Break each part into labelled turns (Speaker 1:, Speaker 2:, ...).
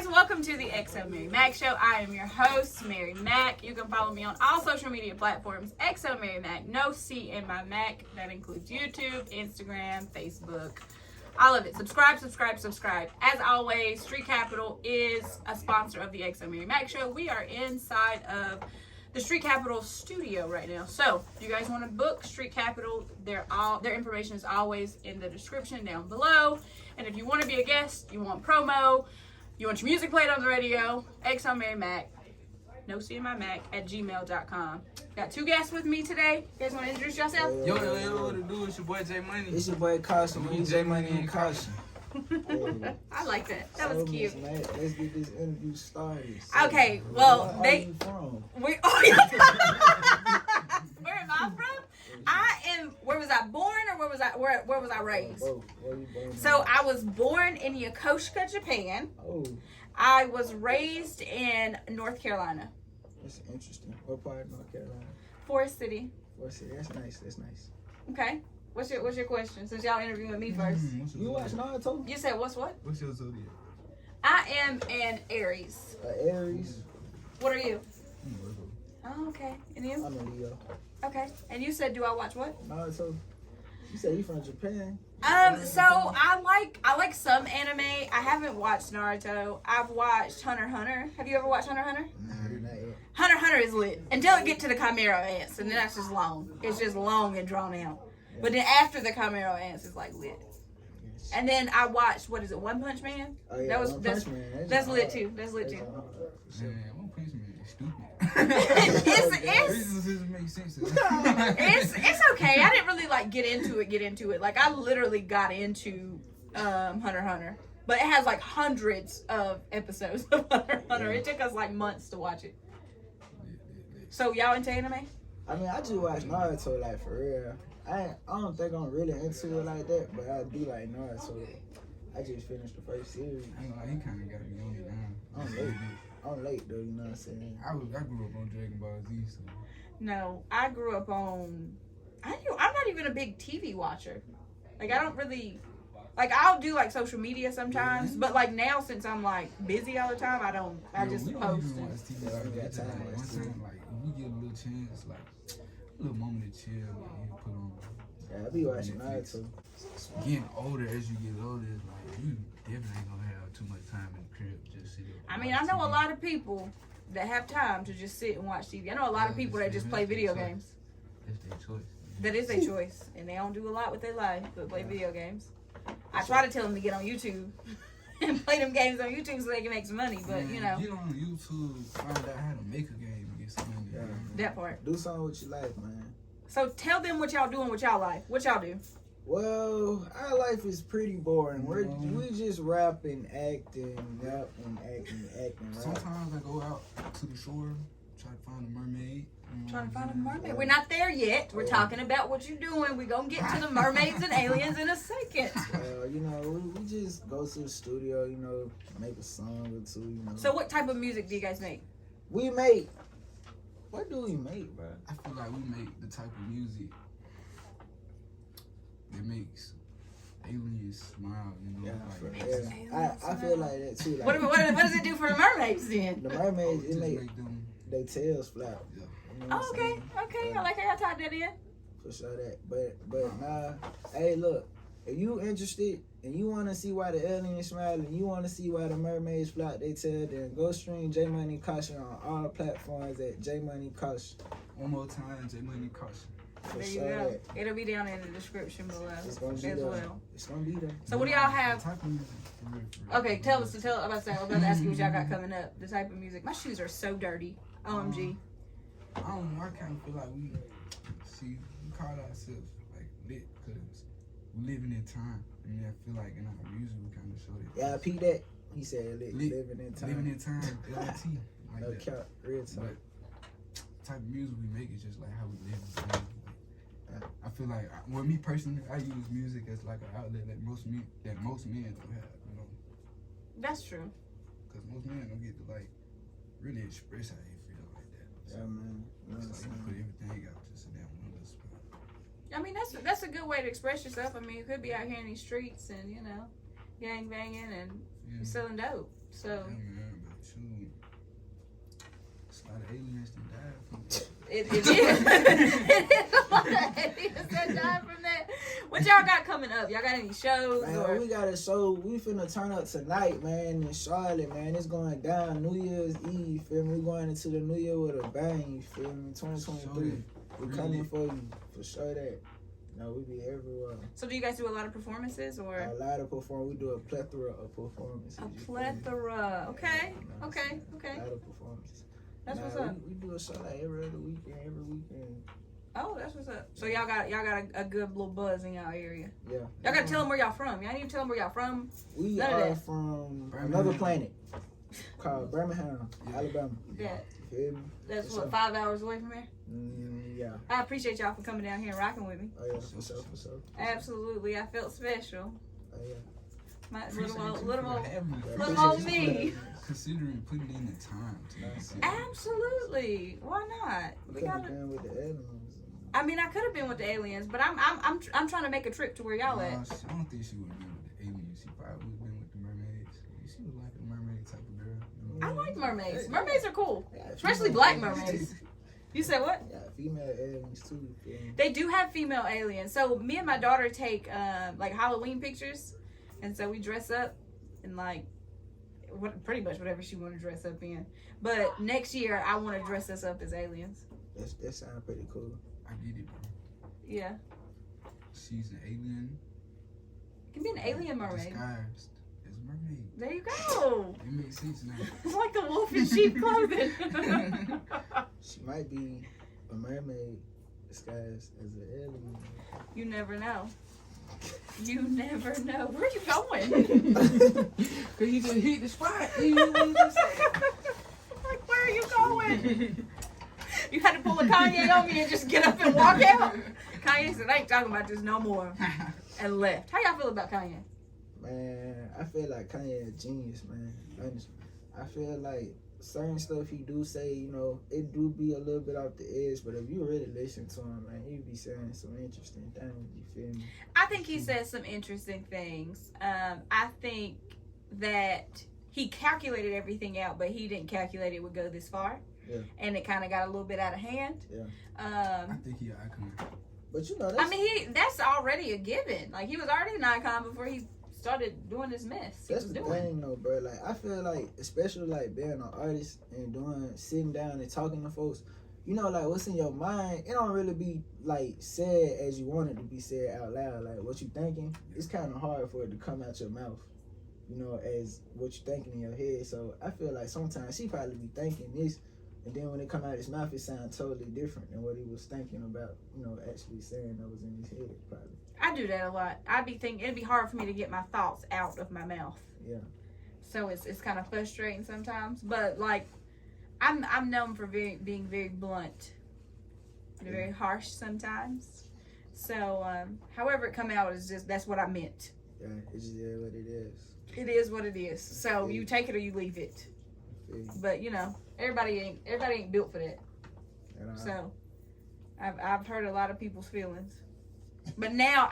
Speaker 1: guys, welcome to the XoMaryMak show. I am your host, MaryMak. You can follow me on all social media platforms, XoMaryMak, no C in my Mac. That includes YouTube, Instagram, Facebook, all of it. Subscribe. As always, Street Capital is a sponsor of the XoMaryMak show. We are inside of the Street Capital studio right now. So if you guys want to book Street Capital, their information is always in the description down below. And if you want to be a guest, you want promo, you want your music played on the radio, XoMaryMak, no C in my Mac, at gmail.com. Got two guests with me today. You guys want to introduce yourself?
Speaker 2: Yo, what it do? It's your boy J Money.
Speaker 3: It's your boy Caution. We J Money and Caution.
Speaker 1: I like that. That was cute.
Speaker 3: Man, let's get this interview started.
Speaker 1: Okay, well,
Speaker 3: Where are you from?
Speaker 1: Where am I from? Where was I born, or where was I raised?
Speaker 3: Where you born?
Speaker 1: So I was born in Yokosuka, Japan.
Speaker 3: Oh,
Speaker 1: I was raised in North Carolina.
Speaker 3: that's interesting. What part of North Carolina?
Speaker 1: Forest City.
Speaker 3: Forest City. That's nice.
Speaker 1: Okay. What's your question? Since y'all interviewing me first.
Speaker 3: You watch Naruto?
Speaker 1: You said what?
Speaker 2: What's your zodiac?
Speaker 1: I am an Aries.
Speaker 3: Aries.
Speaker 1: What are you?
Speaker 2: I'm Virgo.
Speaker 1: Oh, okay. And you?
Speaker 3: I'm a Leo.
Speaker 1: Okay. And you said, do I watch what?
Speaker 3: Naruto. You said you from Japan?
Speaker 1: So I like some anime. I haven't watched Naruto. I've watched Hunter x Hunter. Have you ever watched Hunter x Hunter?
Speaker 3: Nah, not yet.
Speaker 1: Hunter x Hunter is lit until it get to the Chimera ants, and then that's just long. It's just long and drawn out. But then after the Chimera ants, it's like lit. And then I watched, what is it, One Punch Man?
Speaker 3: Oh yeah,
Speaker 1: That's lit too.
Speaker 3: That's
Speaker 1: lit too.
Speaker 2: Man, One Punch Man is stupid.
Speaker 1: It's
Speaker 2: It makes sense.
Speaker 1: it's okay. I didn't really get into it. Like I literally got into Hunter x Hunter. But it has like hundreds of episodes of Hunter x Hunter. It took us like months to watch it. So y'all into anime?
Speaker 3: I mean, I just watch Naruto like for real. I don't think I'm really into it like that, but I do like Naruto. I just finished the first series.
Speaker 2: I know, he kind of got me on it now.
Speaker 3: I'm late though, you know what I'm saying?
Speaker 2: I grew up on Dragon Ball Z, so.
Speaker 1: No, I grew up on. I'm not even a big TV watcher. Like I don't really. Like I'll do like social media sometimes, but like now since I'm like busy all the time, I don't. I just
Speaker 2: we
Speaker 1: post.
Speaker 2: don't even watch TV like that. Just, like, one time, like when we get a little chance, like a little moment to chill, like you put on.
Speaker 3: Yeah, I be watching Naruto.
Speaker 2: Getting older as you get older, it's like you definitely ain't gonna have too much time in the crib just sit up.
Speaker 1: I mean, I know a lot of people that have time to just sit and watch TV. I know a lot of people that just play video games.
Speaker 2: That's their choice.
Speaker 1: That is their choice, and they don't do a lot with their life but play video games. I try to tell them to get on YouTube and play them games on YouTube so they can make some money, but you know.
Speaker 2: Get on YouTube, find out how to make a game and get some money.
Speaker 3: Yeah.
Speaker 1: That part.
Speaker 3: Do something with your life, man.
Speaker 1: So tell them what y'all doing with y'all life. What y'all do?
Speaker 3: Well, our life is pretty boring. We just rap and acting, right?
Speaker 2: Sometimes I go out to the shore, try to find a mermaid.
Speaker 1: Trying to find a mermaid. We're not there yet. We're talking about what you're doing. We're going to get to the mermaids and aliens in a second.
Speaker 3: You know, we just go to the studio, you know, make a song or two, you know.
Speaker 1: So what type of music do you guys make?
Speaker 3: We make... What do we make, bro?
Speaker 2: I feel like we make the type of music that makes aliens smile, you know.
Speaker 3: I feel like that too. Like,
Speaker 1: What does it do for the mermaids then?
Speaker 3: the mermaids, it
Speaker 2: just
Speaker 3: make
Speaker 2: them.
Speaker 3: their tails flap.
Speaker 2: Yeah.
Speaker 3: You know what
Speaker 1: Oh,
Speaker 3: I'm
Speaker 1: okay.
Speaker 3: saying?
Speaker 1: Okay. I like how y'all tied that in.
Speaker 3: For sure that. But nah, hey, look, if you interested and you want to see why the aliens smile and you want to see why the mermaids flap they tail, then go stream J Money Caution on all platforms at J Money Caution.
Speaker 2: One more time, J Money Caution.
Speaker 3: For
Speaker 1: There you
Speaker 3: sure
Speaker 1: go.
Speaker 3: that.
Speaker 1: It'll be down in the description below
Speaker 3: It's gonna be
Speaker 1: as
Speaker 3: there.
Speaker 1: well.
Speaker 3: It's gonna be there.
Speaker 1: So what do y'all have?
Speaker 2: The type of music, for real.
Speaker 1: Okay, I'm about to ask you what y'all got coming up. The type of music. My shoes are so dirty. OMG.
Speaker 2: I don't know. I kind of feel like we call ourselves like lit because we living in time. I mean, I feel like in our music we kind of show that.
Speaker 3: Yeah, I peeped that. He said living in time.
Speaker 2: Living in time, LT. Like
Speaker 3: No
Speaker 2: that.
Speaker 3: cap, real time.
Speaker 2: But type of music we make is just like how we live in time. Like, I feel like, well, me personally, I use music as like an outlet that most men don't have. You know,
Speaker 1: That's true.
Speaker 2: because most men don't get to like really express how they feel like that. So
Speaker 3: Yeah, man. You know what I'm
Speaker 2: it's like you
Speaker 3: saying?
Speaker 2: put everything out just in that one little spot.
Speaker 1: I mean, that's a good way to express yourself. I mean, you could be out here in these streets and, you know, gang banging and
Speaker 2: Yeah.
Speaker 1: selling dope. So.
Speaker 2: Yeah, man, but shoot, it's a lot of aliens that died from that.
Speaker 1: It is. It is a lot of aliens that died from that. What y'all got coming up? Y'all got any shows?
Speaker 3: Man,
Speaker 1: Or?
Speaker 3: we got a show. We finna turn up tonight, man, in Charlotte, man. It's going down New Year's Eve, you feel me? We going into the New Year with a bang, you feel me? 2023. We coming for you, for sure that. No, we be everywhere.
Speaker 1: So do you guys do a lot of performances or?
Speaker 3: A lot of performance. We do a plethora of performances.
Speaker 1: A plethora. Okay. Okay. Okay.
Speaker 3: A lot of performances.
Speaker 1: That's what's up.
Speaker 3: We do a show like every other weekend, every weekend.
Speaker 1: Oh, that's what's up. So y'all got a good little buzz in y'all area.
Speaker 3: Yeah.
Speaker 1: Y'all gotta tell them where y'all from. Y'all need to tell them where y'all from.
Speaker 3: We
Speaker 1: None of
Speaker 3: are
Speaker 1: that.
Speaker 3: from
Speaker 2: Birmingham.
Speaker 3: another planet called Birmingham, Alabama.
Speaker 1: Yeah.
Speaker 3: You feel me?
Speaker 1: That's
Speaker 3: For
Speaker 1: what,
Speaker 3: sure.
Speaker 1: 5 hours away from here.
Speaker 3: Yeah.
Speaker 1: I appreciate y'all for coming down here and rocking with me.
Speaker 3: Oh yeah, for sure, for sure.
Speaker 1: Absolutely, I felt special.
Speaker 3: Oh yeah.
Speaker 1: My
Speaker 2: Appreciate
Speaker 1: little
Speaker 2: you
Speaker 1: little
Speaker 2: for
Speaker 1: old.
Speaker 2: having me.
Speaker 1: little
Speaker 3: Appreciate
Speaker 1: old
Speaker 3: you
Speaker 1: me.
Speaker 3: for
Speaker 2: Considering putting in the time to
Speaker 1: Absolutely. Why not? We
Speaker 3: Could've
Speaker 1: gotta.
Speaker 3: been with the aliens.
Speaker 1: I mean, I could have been with the aliens, but I'm trying to make a trip to where y'all at.
Speaker 2: I don't think she would have been with the aliens. She probably would have been with the mermaids. She was like a mermaid type of girl. You know?
Speaker 1: I like mermaids. Mermaids are cool,
Speaker 3: Yeah,
Speaker 1: especially
Speaker 3: female
Speaker 1: black
Speaker 3: aliens,
Speaker 1: mermaids.
Speaker 3: too.
Speaker 1: You said what?
Speaker 3: Yeah, female aliens too. You feel me?
Speaker 1: They do have female aliens. So me and my daughter take like Halloween pictures, and so we dress up in like pretty much whatever she want to dress up in. But next year I want to dress us up as aliens.
Speaker 3: That sounds pretty cool.
Speaker 2: I get it, bro.
Speaker 1: Yeah,
Speaker 2: She's an alien.
Speaker 1: it can be an alien mermaid.
Speaker 2: Disguised as a mermaid.
Speaker 1: There you go.
Speaker 2: It makes sense now.
Speaker 1: It's like the wolf in sheep clothing.
Speaker 3: She might be a mermaid disguised as an alien.
Speaker 1: You never know. You never know. Where are you going?
Speaker 2: Cause you just hit the spot. You just said.
Speaker 1: Like, where are you going? You had to pull a Kanye on me and just get up and walk out. Kanye said, I ain't talking about this no more. And left. How y'all feel about Kanye?
Speaker 3: Man, I feel like Kanye a genius, man. Honestly. I feel like certain stuff he do say, you know, it do be a little bit off the edge, but if you really listen to him, man, he be saying some interesting things, you feel me?
Speaker 1: I think he says some interesting things. I think that he calculated everything out, but he didn't calculate it would go this far.
Speaker 3: Yeah.
Speaker 1: And it kind of got a little bit out of hand.
Speaker 3: Yeah.
Speaker 2: I think he an icon.
Speaker 3: But you know,
Speaker 1: I mean, that's already a given. Like, he was already an icon before he started doing this mess.
Speaker 3: that's the thing though, bro. Like, I feel like, especially like being an artist and sitting down and talking to folks, you know, like what's in your mind, it don't really be like said as you want it to be said out loud. Like what you thinking, it's kind of hard for it to come out your mouth, you know, as what you thinking in your head. So I feel like sometimes he probably be thinking this, and then when it come out his mouth, it sounds totally different than what he was thinking about, you know, actually saying that was in his head, probably.
Speaker 1: I do that a lot. I'd be thinking it'd be hard for me to get my thoughts out of my mouth.
Speaker 3: Yeah.
Speaker 1: So it's kind of frustrating sometimes. But like, I'm known for being very blunt, and very harsh sometimes. So however it come out is just that's what I meant.
Speaker 3: Yeah, it's just what it is.
Speaker 1: It is what it is. So you take it or you leave it. But you know, everybody ain't built for that. So I've hurt a lot of people's feelings. But now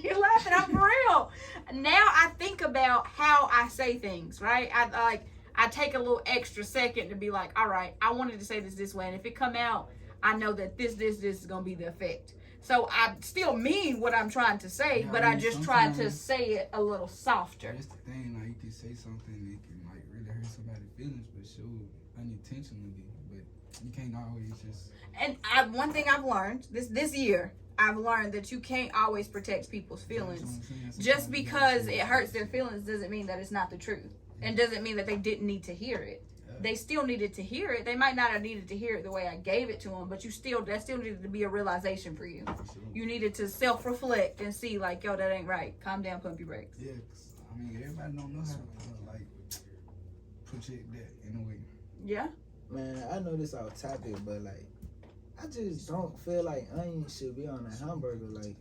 Speaker 1: you're laughing, I'm for real. Now I think about how I say things, right? I take a little extra second to be like, all right, I wanted to say this way. And if it come out, I know that this is going to be the effect. So I still mean what I'm trying to say,
Speaker 2: Yeah,
Speaker 1: but I just try to say it a little softer.
Speaker 2: That's the thing, like you can say something that can like really hurt somebody's feelings, but show unintentionally. But you can't always just.
Speaker 1: And one thing I've learned this year, I've learned that you can't always protect people's feelings. Just because it hurts their feelings doesn't mean that it's not the truth. And doesn't mean that they didn't need to hear it. They still needed to hear it. They might not have needed to hear it the way I gave it to them, but that still needed to be a realization for you. You needed to self-reflect and see like, yo, that ain't right. Calm down, pump your brakes.
Speaker 2: Yeah, 'cause, I mean, everybody don't know how to like project that in a way.
Speaker 1: Yeah.
Speaker 3: Man, I know this off topic, but like, I just don't feel like onions should be on a hamburger. Like,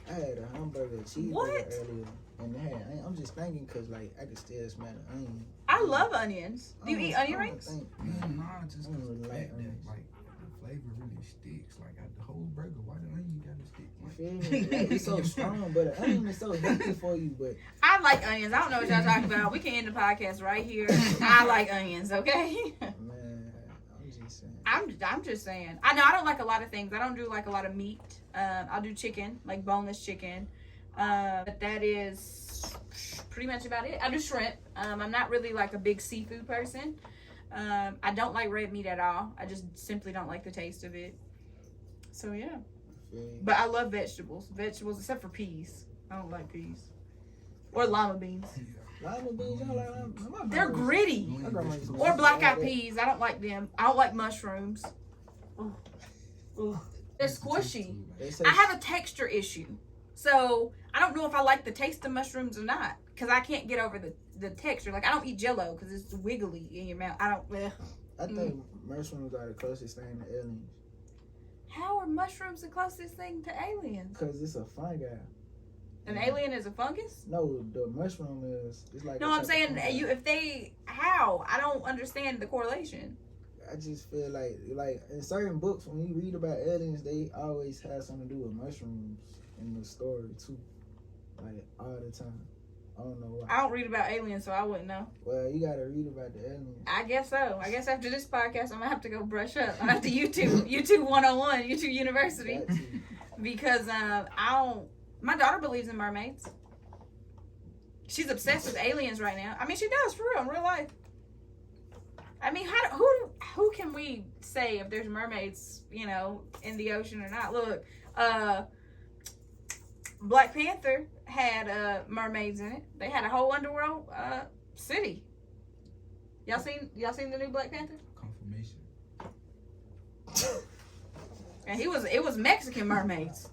Speaker 3: I had a hamburger cheeseburger earlier, and they had. I'm just thinking because like I could still smell the onion.
Speaker 1: I love onions. Do you eat onion rings?
Speaker 2: Nah, just
Speaker 3: I don't really
Speaker 2: the
Speaker 3: like
Speaker 2: fact that
Speaker 3: onions.
Speaker 2: like the flavor really sticks. Like the whole burger, why the onion gotta stick? Like,
Speaker 3: feel me? Like, it's so strong, but an onion is so healthy for you. But
Speaker 1: I like onions. I don't know what y'all talking about. We can end the podcast right here. I like onions, okay?
Speaker 3: man, I'm just saying.
Speaker 1: I'm just saying. I know I don't like a lot of things. I don't do like a lot of meat. I'll do chicken, like boneless chicken. But that is pretty much about it. I do shrimp. I'm not really like a big seafood person. I don't like red meat at all. I just simply don't like the taste of it. So yeah. But I love vegetables. Vegetables except for peas. I don't like peas. Or lima beans.
Speaker 3: Lima beans, y'all like lima?
Speaker 1: They're gritty. Or black eyed peas. I don't like them. I don't like mushrooms. They're squishy. I have a texture issue. So I don't know if I like the taste of mushrooms or not. Because I can't get over the texture. Like I don't eat Jell-O because it's wiggly in your mouth. I
Speaker 3: think mushrooms are the closest thing to aliens.
Speaker 1: How are mushrooms the closest thing to aliens?
Speaker 3: Because it's a fungi.
Speaker 1: An alien is a fungus?
Speaker 3: No, the mushroom is. It's like.
Speaker 1: No, I'm saying how? I don't understand the correlation.
Speaker 3: I just feel like in certain books when you read about aliens, they always have something to do with mushrooms in the story too, like all the time. I don't know why.
Speaker 1: I don't read about aliens, so I wouldn't know.
Speaker 3: Well, you gotta read about the aliens.
Speaker 1: I guess so. I guess after this podcast, I'm gonna have to go brush up. I'm gonna have to YouTube 101, YouTube University, because my daughter believes in mermaids. She's obsessed with aliens right now. I mean, she does for real in real life. I mean, who can we say if there's mermaids, in the ocean or not? Look, Black Panther had mermaids in it. They had a whole underworld city. Y'all seen the new Black Panther?
Speaker 2: Confirmation.
Speaker 1: And it was Mexican mermaids.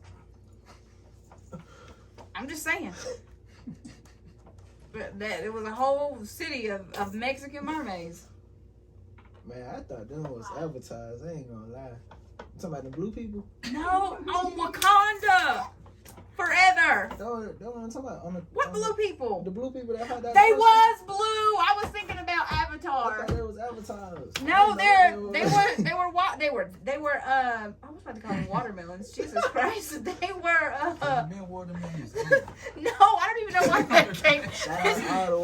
Speaker 1: I'm just saying. But it was a whole city of Mexican mermaids.
Speaker 3: Man, I thought them was advertised. I ain't gonna lie. You talking about the blue people?
Speaker 1: No, on Wakanda. Forever.
Speaker 3: That's what I'm talking about.
Speaker 1: What blue people?
Speaker 3: The blue people that had that.
Speaker 1: They was blue. I was thinking about Avatar.
Speaker 3: I thought it was advertised.
Speaker 1: No, they were I was about to call them watermelons. Jesus Christ. They were
Speaker 2: watermelons.
Speaker 1: No, I don't even know why that came.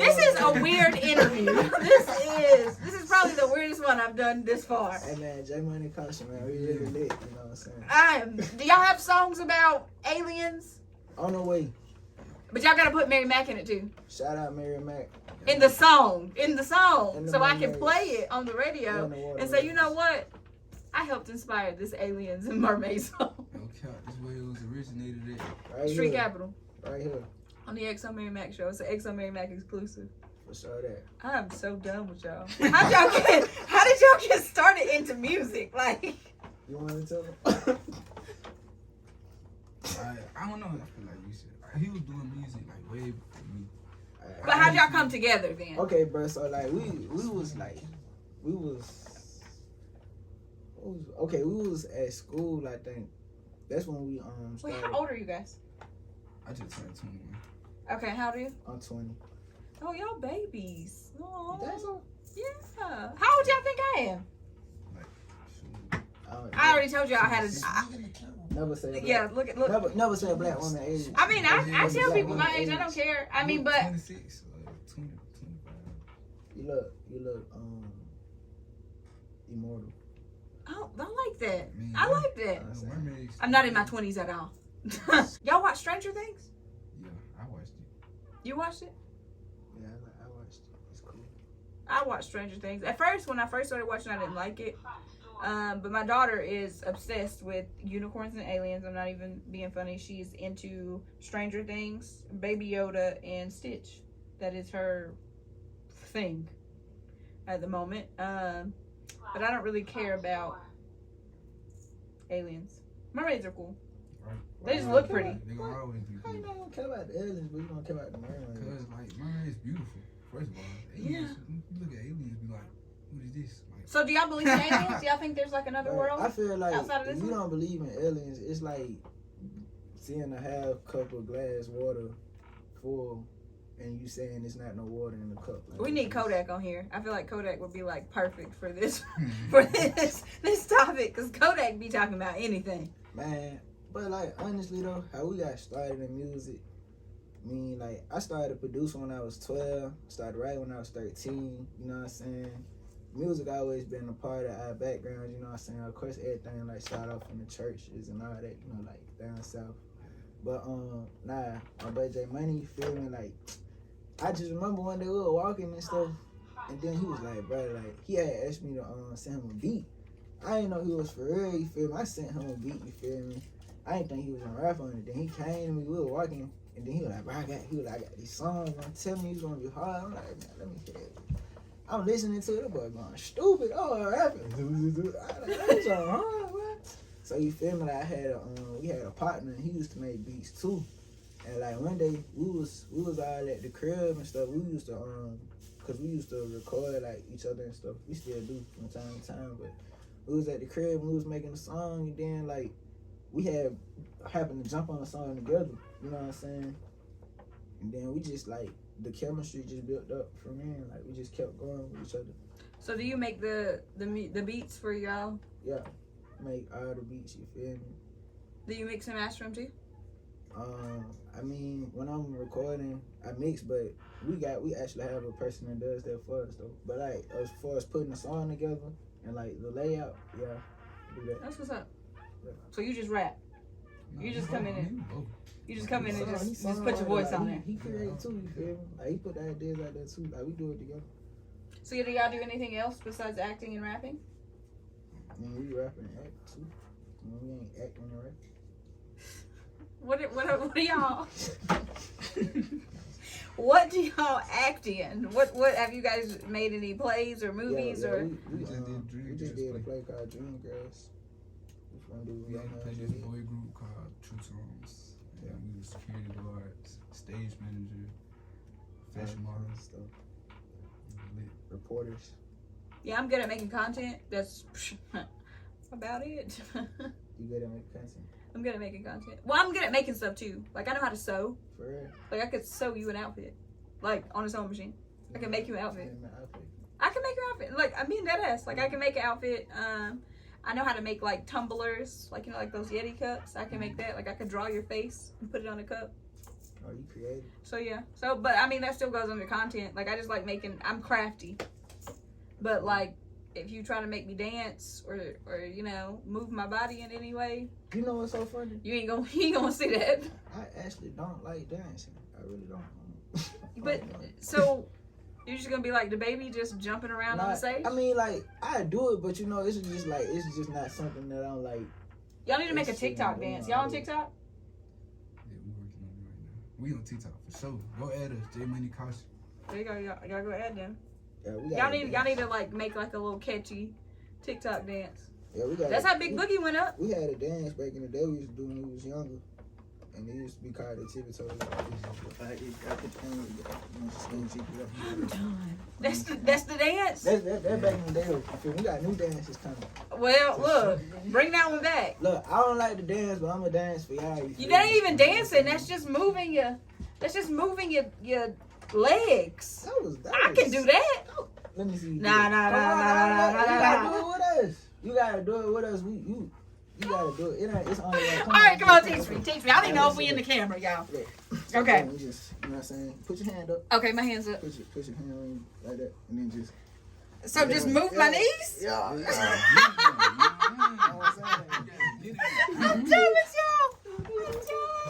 Speaker 1: This is a weird interview. This is probably the weirdest one I've done this far.
Speaker 3: Hey man, J Money Caution, man. We really lit, you know what I'm saying?
Speaker 1: Do y'all have songs about aliens?
Speaker 3: On the way.
Speaker 1: But y'all gotta put MaryMak in it too.
Speaker 3: Shout out MaryMak.
Speaker 1: In the song. So I can
Speaker 3: Mermaids.
Speaker 1: play it on the radio and say, you know what? I helped inspire this aliens and mermaids song.
Speaker 2: No cap, this way it was originated at.
Speaker 3: Right
Speaker 1: Street
Speaker 3: here.
Speaker 1: Capital.
Speaker 3: Right here.
Speaker 1: On the XoMaryMak show. It's an XoMaryMak exclusive.
Speaker 3: For sure that.
Speaker 1: I'm so done with y'all. How did y'all get started into music? Like,
Speaker 3: you want to tell them?
Speaker 2: I don't know. I feel like you said he was doing music like way before me.
Speaker 1: but how'd y'all come together then?
Speaker 3: Okay, bro. So like we was at school. I think that's when we started.
Speaker 1: Wait, how old are you guys?
Speaker 2: I just turned 21.
Speaker 1: Okay, how old are you?
Speaker 3: I'm 20.
Speaker 1: Oh, y'all babies. Oh,
Speaker 3: That's all.
Speaker 1: yeah. How old y'all think I am?
Speaker 2: Like, shoot.
Speaker 1: I already told y'all I had a.
Speaker 3: Never say black.
Speaker 1: Yeah, look.
Speaker 3: Never say a black woman age.
Speaker 1: I mean, I tell people my age. I don't care. I mean, but
Speaker 2: 26, 20, 25.
Speaker 3: You look immortal.
Speaker 1: I like that.
Speaker 2: Man,
Speaker 1: I like that.
Speaker 2: Mermaids.
Speaker 1: I'm not in my 20s at all. Y'all watch Stranger Things?
Speaker 2: Yeah, I watched it.
Speaker 1: You watched it?
Speaker 3: Yeah, I watched it. It's cool.
Speaker 1: I watched Stranger Things. At first, when I first started watching, I didn't like it. But my daughter is obsessed with unicorns and aliens. I'm not even being funny. She's into Stranger Things, Baby Yoda, and Stitch. That is her thing at the moment. But I don't really care about aliens. Mermaids are cool.
Speaker 2: Right.
Speaker 1: They just look pretty.
Speaker 2: They gonna always be
Speaker 3: How you
Speaker 2: cool.
Speaker 3: not gonna care about the aliens, but you gonna care about the mermaids?
Speaker 2: Cause like mermaids beautiful. First of all, aliens, you look at aliens, be like, what is this? Like,
Speaker 1: So do y'all believe in aliens? Do y'all think there's like another world?
Speaker 3: I feel like
Speaker 1: outside of this
Speaker 3: if you
Speaker 1: one?
Speaker 3: don't believe in aliens, it's like seeing a half cup of glass water full and you saying it's not no water in the cup. Like,
Speaker 1: We need Kodak on here. I feel like Kodak would be like perfect for this for this topic because Kodak be talking about anything.
Speaker 3: Man, But like honestly though, how we got started in music, I mean like I started producing when I was 12, started writing when I was 13, you know what I'm saying? Music always been a part of our background, you know what I'm saying? Of course everything like started off in the churches and all that, you know, like down south. But nah, my boy J Money, you feel me? Like I just remember one day we were walking and stuff, and then he was like, bro, like he had asked me to send him a beat. I didn't know he was for real, you feel me? I sent him a beat, you feel me? I didn't think he was gonna rap on it. Then he came to me, we were walking, and then he was like, bro, I got these songs, I'm telling you it's gonna be hard. I'm like, man, let me hear it. I'm listening to it, the boy going stupid, rapping. That's so hard, bro. So you feel me? Like we had a partner, and he used to make beats too. And like one day we was all at the crib and stuff. We used to cause we used to record like each other and stuff. We still do from time to time, but we was at the crib and we was making a song, and then like we happened to jump on a song together. You know what I'm saying? And then we just like the chemistry just built up from there. Like we just kept going with each other.
Speaker 1: So do you make the beats for y'all?
Speaker 3: Yeah, make all the beats. You feel me?
Speaker 1: Do you mix and master them too?
Speaker 3: I mean, when I'm recording, I mix, but we actually have a person that does that for us though. But like as far as putting the song together and like the layout, yeah, do that.
Speaker 1: That's what's up.
Speaker 3: Yeah.
Speaker 1: So you just rap.
Speaker 2: No,
Speaker 1: You just come in and you just come in and
Speaker 3: He
Speaker 1: just put your voice on there.
Speaker 3: He created too, you feel me? Like he put the ideas out there too. Like we do it together.
Speaker 1: So do y'all do anything else besides acting and rapping?
Speaker 3: I mean, we rapping and act too. I mean, we ain't acting and rap.
Speaker 1: What do y'all? What do y'all act in? What have you guys made any plays or movies or?
Speaker 3: We just did a play called Dream Girls.
Speaker 2: We had to play this boy group called True Songs. Yeah, we were security guards, stage manager, fashion model
Speaker 3: stuff, reporters.
Speaker 1: Yeah, I'm good at making content. That's about it.
Speaker 3: You good at making content?
Speaker 1: I'm good at making content. Well, I'm good at making stuff too. Like I know how to sew.
Speaker 3: For real?
Speaker 1: Like I could sew you an outfit, like on a sewing machine. I can make you an outfit. I can make your outfit. Like I'm being dead ass. Like I can make an outfit. I know how to make like tumblers, like you know, like those Yeti cups. I can make that. Like I could draw your face and put it on a cup.
Speaker 3: Oh, you creative?
Speaker 1: So yeah. So, but I mean that still goes under content. Like I just like making. I'm crafty. But like, if you try to make me dance or you know move my body in any way,
Speaker 3: you know what's so funny?
Speaker 1: You ain't gonna see that.
Speaker 3: I actually don't like dancing. I really don't.
Speaker 1: But so. You're just gonna be like the baby, just jumping around on the stage?
Speaker 3: I mean, like I do it, but you know, it's just not something that I'm like.
Speaker 1: Y'all need to make a TikTok dance. Y'all on TikTok?
Speaker 2: Yeah, we working on it right now. We on TikTok for sure. Go add us, J Money Cauught.
Speaker 1: There you go. Y'all go add them.
Speaker 3: Yeah,
Speaker 1: y'all need to like make like a little catchy TikTok dance.
Speaker 3: Yeah, we got.
Speaker 1: That's how Big Boogie went up.
Speaker 3: We had a dance back in the day. We used to do when we was younger. And it used to be called the tippy toes.
Speaker 1: That's the dance.
Speaker 3: That's back in the day. We got new dances coming.
Speaker 1: Well, look, bring that one back.
Speaker 3: Look, I don't like to dance, but I'm gonna dance for y'all.
Speaker 1: That ain't even dancing. That's just moving your. That's just moving your legs. I can do that.
Speaker 3: Let me see.
Speaker 1: Nah.
Speaker 3: You gotta do it with us. You gotta do it. It's only like,
Speaker 1: all right, come on, teach me. I don't even know if we in the camera, y'all.
Speaker 3: Yeah.
Speaker 1: Okay.
Speaker 3: Just, you know what I'm saying? Put your hand up.
Speaker 1: Okay, my hands up.
Speaker 3: Put your hand on like that, and then just.
Speaker 1: So just move my knees?
Speaker 3: Yeah.
Speaker 1: I'm telling y'all.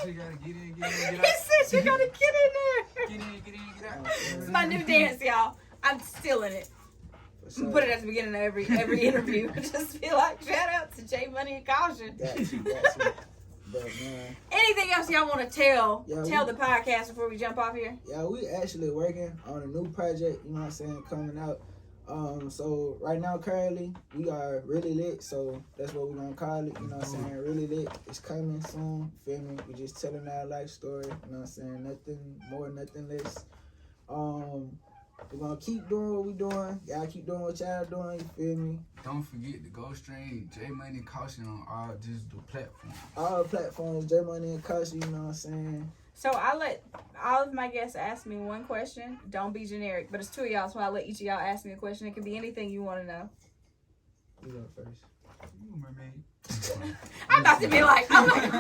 Speaker 2: You gotta get in, get
Speaker 1: He
Speaker 2: out.
Speaker 1: said you gotta get in there.
Speaker 2: Get in, get out.
Speaker 1: It's my new dance, y'all. I'm still in it. Put it at the beginning of every interview. Just be like, shout out to J Money and Caution.
Speaker 3: Got you. But man,
Speaker 1: anything else y'all want to tell the podcast before we jump off here?
Speaker 3: Yeah, we actually working on a new project, you know what I'm saying, coming out. So right now currently we are really lit, so that's what we're gonna call it, you know what I'm saying, really lit. It's coming soon, feel me? We just telling our life story, you know what I'm saying, nothing more, nothing less. We're gonna keep doing what we're doing. Y'all keep doing what y'all doing, you feel me?
Speaker 2: Don't forget to go stream J Money Caution on all digital platforms.
Speaker 3: All platforms, J Money and Caution, you know what I'm saying?
Speaker 1: So I let all of my guests ask me one question. Don't be generic, but it's two of y'all, so I'll let each of y'all ask me a question. It can be anything you want to know.
Speaker 3: You go first.
Speaker 2: You a mermaid.
Speaker 1: I'm about to be like, I'm like,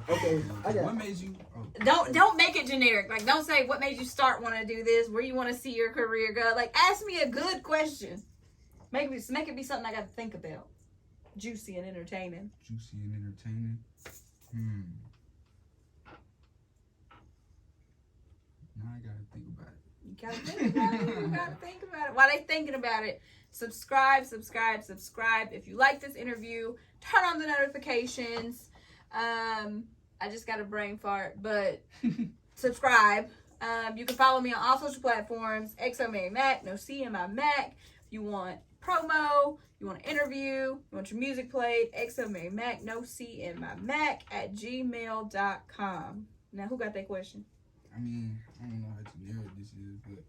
Speaker 3: Okay, I got.
Speaker 2: What made you? Oh,
Speaker 1: don't make it generic. Like, don't say what made you start want to do this, where you want to see your career go. Like, ask me a good question. Make it be something I got to think about. Juicy and entertaining.
Speaker 2: juicy and entertaining. Now I gotta think about it.
Speaker 1: You gotta think about it. You gotta think about it. While they thinking about it, subscribe. If you like this interview, turn on the notifications. I just got a brain fart, but subscribe. You can follow me on all social platforms. XoMaryMak, no C in my Mac. If you want promo, you want an interview, you want your music played, XoMaryMak, no C in my Mac @gmail.com. Now, who got that question?
Speaker 2: I mean, I don't know how generic this is, but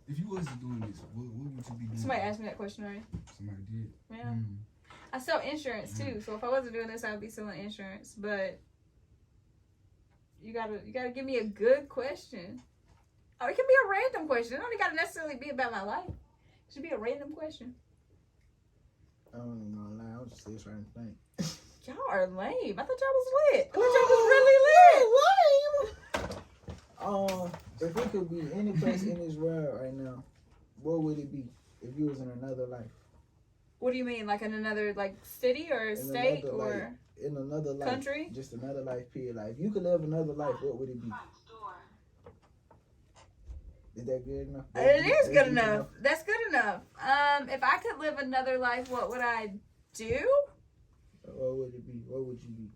Speaker 2: if you wasn't doing this, what would you be doing?
Speaker 1: Somebody asked me that question already.
Speaker 2: Somebody did.
Speaker 1: Yeah. I sell insurance too, so if I wasn't doing this, I would be selling insurance. But you gotta give me a good question. Oh, it can be a random question. It don't gotta necessarily be about my life. It should be a random question.
Speaker 3: I don't even know lie. I was just trying to think.
Speaker 1: Y'all are lame. I thought y'all was lit. I thought y'all was really lit.
Speaker 3: If it could be any place in this world right now, what would it be if you was in another life?
Speaker 1: What do you mean, like in another city or state or
Speaker 3: in another life,
Speaker 1: country?
Speaker 3: Just another life, period. Like, if you could live another life, what would it be? Is that good enough?
Speaker 1: It is good enough. That's good enough. If I could live another life, what would I do?
Speaker 3: What would it be? What would you be?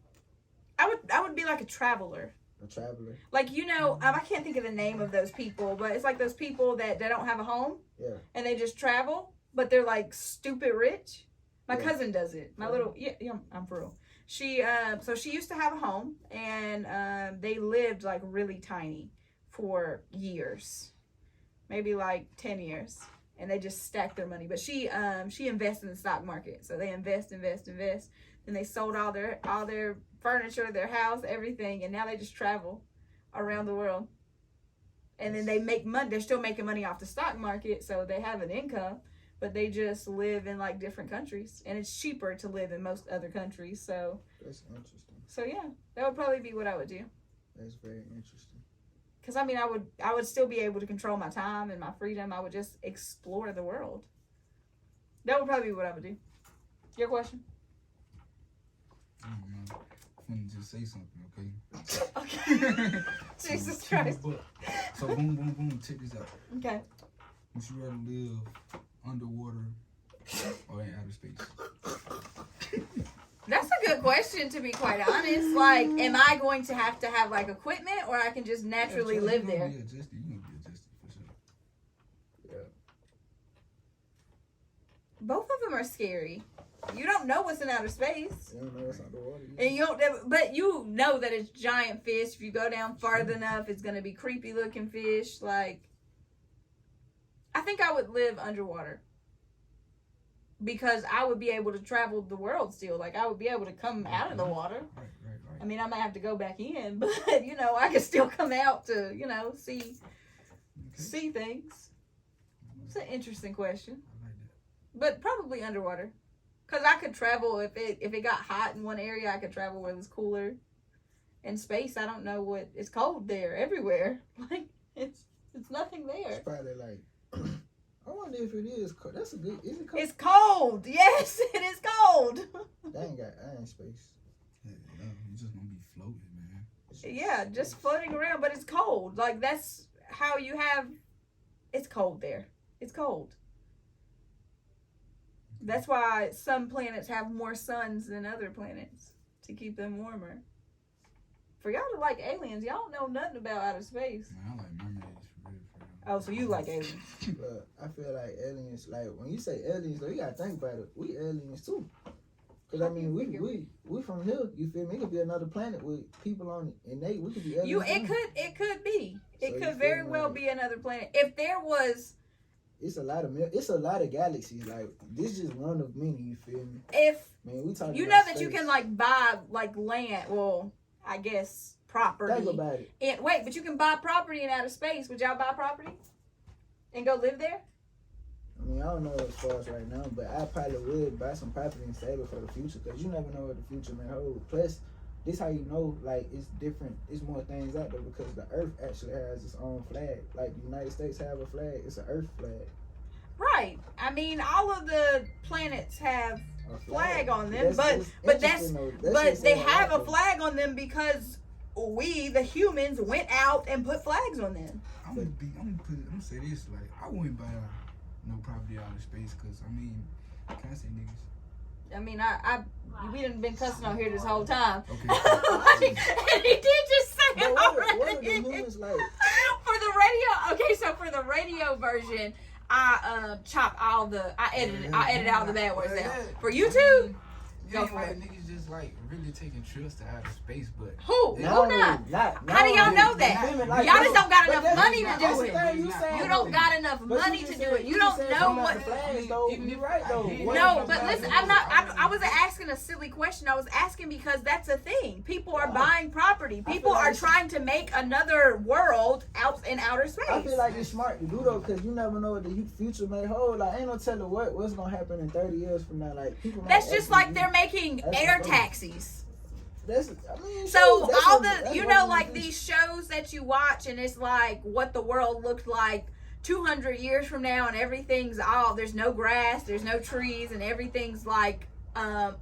Speaker 1: I would be like a traveler.
Speaker 3: A traveler.
Speaker 1: Like, I can't think of the name of those people, but it's like those people that don't have a home.
Speaker 3: Yeah.
Speaker 1: And they just travel, but they're like stupid rich. My
Speaker 3: Yeah.
Speaker 1: cousin does it. My little I'm for real. She so she used to have a home, and they lived like really tiny for years, maybe like 10 years, and they just stacked their money. But she invests in the stock market, so they invest. Then they sold all their furniture, their house, everything, and now they just travel around the world. And then they make money. They're still making money off the stock market, so they have an income, but they just live in like different countries, and it's cheaper to live in most other countries. So
Speaker 3: that's interesting.
Speaker 1: So yeah, that would probably be what I would do.
Speaker 3: That's very interesting.
Speaker 1: Because I mean, I would still be able to control my time and my freedom. I would just explore the world. That would probably be what I would do. Your question?
Speaker 2: I don't know. I'm gonna just say something, okay?
Speaker 1: Okay. Jesus Christ.
Speaker 2: So boom, check this out.
Speaker 1: Okay.
Speaker 2: Would you rather live underwater or in outer space?
Speaker 1: That's a good question, to be quite honest. Like, am I going to have like equipment, or I can just naturally live there?
Speaker 2: You're gonna be adjusted for sure.
Speaker 3: Yeah.
Speaker 1: Both of them are scary. You don't know what's in outer space.
Speaker 3: You don't know what's underwater.
Speaker 1: And you don't, but you know that it's giant fish. If you go down farther enough, it's gonna be creepy looking fish. Like, I think I would live underwater because I would be able to travel the world still. Like, I would be able to come out of the water.
Speaker 2: Right.
Speaker 1: I mean, I might have to go back in, but I can still come out to see things. It's an interesting question,
Speaker 2: I like that.
Speaker 1: but probably underwater. Cause I could travel if it got hot in one area, I could travel where it's cooler. In space, I don't know what it's cold there everywhere. Like it's nothing there.
Speaker 3: It's probably like I wonder if it is cold. That's a good. Is it cold?
Speaker 1: It's cold. Yes, it is cold.
Speaker 3: I ain't space.
Speaker 2: Yeah, you're just gonna be floating, man.
Speaker 1: Yeah, just floating around, but it's cold. Like that's how you have. It's cold there. It's cold. That's why some planets have more suns than other planets to keep them warmer. For y'all to like aliens, y'all don't know nothing about outer space.
Speaker 2: Man, I like mermaids for real.
Speaker 1: Oh, so you like aliens?
Speaker 3: But I feel like aliens. Like when you say aliens, though, you gotta think about it. We aliens too. Cause I mean, we from here. You feel me? It could be another planet with people on it, and we could be aliens.
Speaker 1: It could be. It
Speaker 3: So
Speaker 1: could very well be another planet. If there was.
Speaker 3: It's a lot of galaxies. Like this is just one of many. You feel me?
Speaker 1: If
Speaker 3: man, we talking.
Speaker 1: You
Speaker 3: about
Speaker 1: know that
Speaker 3: space.
Speaker 1: you can like buy like land. Well, I guess property.
Speaker 3: Think about it.
Speaker 1: But you can buy property in outer space. Would y'all buy property and go live there?
Speaker 3: I mean, I don't know as far as right now, but I probably would buy some property and save it for the future, because you never know what the future may hold. Plus, this how you know, like, it's different. It's more things out there because the Earth actually has its own flag. Like, the United States have a flag. It's an Earth flag.
Speaker 1: Right. I mean, all of the planets have
Speaker 3: A
Speaker 1: flag on them,
Speaker 3: That's
Speaker 1: but
Speaker 3: interesting, though.
Speaker 1: but they have a
Speaker 3: though.
Speaker 1: flag on them because we, the humans, went out and put flags on them.
Speaker 2: I'm gonna say this, like, I wouldn't buy no property out of space, cause I mean, can I say niggas?
Speaker 1: I mean, we done been cussing on here this whole time.
Speaker 2: Okay.
Speaker 1: Like, and he did just say
Speaker 3: But
Speaker 1: it
Speaker 3: what are
Speaker 1: already.
Speaker 3: the humans like?
Speaker 1: For the radio, okay, so for the radio version, I chop all the, I edit all the bad words out. For YouTube,
Speaker 2: Yeah,
Speaker 1: go for
Speaker 2: like
Speaker 1: it.
Speaker 2: niggas just like really taking trips to outer space, but
Speaker 1: Who?
Speaker 3: No,
Speaker 1: Who not?
Speaker 3: not
Speaker 1: How do y'all know
Speaker 3: you
Speaker 1: that?
Speaker 3: feel me? Like,
Speaker 1: Y'all just don't got
Speaker 3: but
Speaker 1: enough
Speaker 3: that's-
Speaker 1: money to
Speaker 3: that's
Speaker 1: do
Speaker 3: the
Speaker 1: it.
Speaker 3: thing you saying,
Speaker 1: You don't
Speaker 3: though.
Speaker 1: got enough
Speaker 3: But
Speaker 1: money
Speaker 3: you
Speaker 1: to
Speaker 3: just
Speaker 1: do
Speaker 3: said-
Speaker 1: it.
Speaker 3: you
Speaker 1: You
Speaker 3: just
Speaker 1: don't
Speaker 3: said
Speaker 1: know
Speaker 3: come out
Speaker 1: what.
Speaker 3: the flags, though. You right though.
Speaker 1: No, but listen, I wasn't asking a silly question. I was asking because that's a thing. People are buying property. People
Speaker 3: like
Speaker 1: are
Speaker 3: it's-
Speaker 1: trying to make another world out in outer space.
Speaker 3: I feel like it's smart to do though, because you never know what the future may hold. Like, ain't no telling what's gonna happen in 30 years from now. Like, people.
Speaker 1: That's
Speaker 3: might
Speaker 1: just
Speaker 3: actually
Speaker 1: like they're making
Speaker 3: That's
Speaker 1: air
Speaker 3: what-
Speaker 1: taxis.
Speaker 3: That's, I mean,
Speaker 1: So
Speaker 3: shoot, that's
Speaker 1: all
Speaker 3: what-
Speaker 1: the,
Speaker 3: that's
Speaker 1: you
Speaker 3: what
Speaker 1: know,
Speaker 3: we
Speaker 1: like
Speaker 3: do.
Speaker 1: these shows that you watch, and it's like what the world looked like 200 years from now, and everything's there's no grass, there's no trees, and everything's like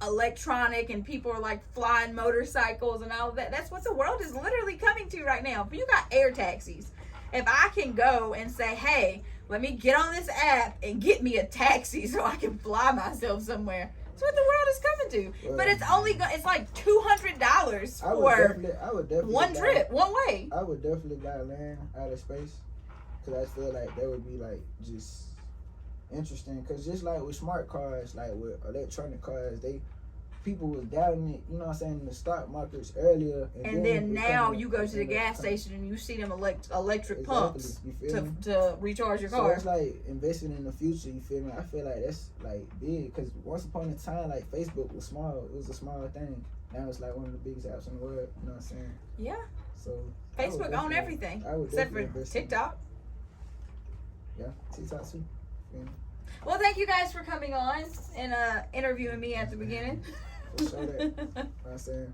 Speaker 1: electronic, and people are like flying motorcycles and all of that. That's what the world is literally coming to right now. But you got air taxis. If I can go and say, hey, let me get on this app and get me a taxi so I can fly myself somewhere. That's what the world is coming to.
Speaker 3: Well,
Speaker 1: But it's only it's like $200
Speaker 3: I
Speaker 1: for
Speaker 3: would definitely
Speaker 1: one
Speaker 3: buy-
Speaker 1: trip, one way.
Speaker 3: I would definitely buy land out of space, because I feel like that would be like just interesting. Because just like with smart cars, like with electronic cars, people was doubting it. You know what I'm saying? In the stock markets earlier,
Speaker 1: And then
Speaker 3: it
Speaker 1: now
Speaker 3: became-
Speaker 1: you go to the gas
Speaker 3: became-
Speaker 1: station and you see them electric
Speaker 3: Exactly,
Speaker 1: pumps
Speaker 3: you feel me?
Speaker 1: to recharge your
Speaker 3: So
Speaker 1: car.
Speaker 3: it's like investing in the future. You feel me? I feel like that's like big, because once upon a time, like Facebook was small. It was a small thing. Now it's like one of the biggest apps in the world. You know what I'm saying?
Speaker 1: Yeah.
Speaker 3: So I would
Speaker 1: Facebook own
Speaker 3: definitely-
Speaker 1: everything
Speaker 3: I would
Speaker 1: except for
Speaker 3: definitely invest in it.
Speaker 1: TikTok.
Speaker 3: Yeah, TikTok too. Yeah.
Speaker 1: Well, thank you guys for coming on and interviewing me at the beginning.
Speaker 3: For sure that. You know what I'm saying?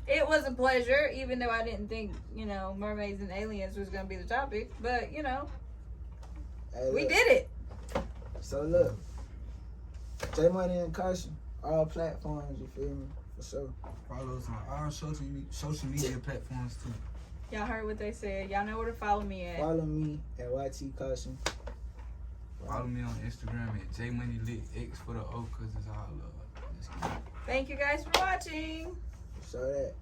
Speaker 1: It was a pleasure, even though I didn't think, mermaids and aliens was going to be the topic. But,
Speaker 3: Hey,
Speaker 1: we
Speaker 3: look.
Speaker 1: did it.
Speaker 3: So look, J Money and Caution, all platforms. You feel me? For sure.
Speaker 2: follow us on all social media platforms too.
Speaker 1: Y'all heard what they said. Y'all know where to follow me at.
Speaker 3: Follow me at YT Caution.
Speaker 2: Follow me on Instagram at JMoneyLitX for the O, cause it's all love. Let's get it.
Speaker 1: Thank you guys for watching.
Speaker 3: For sure that.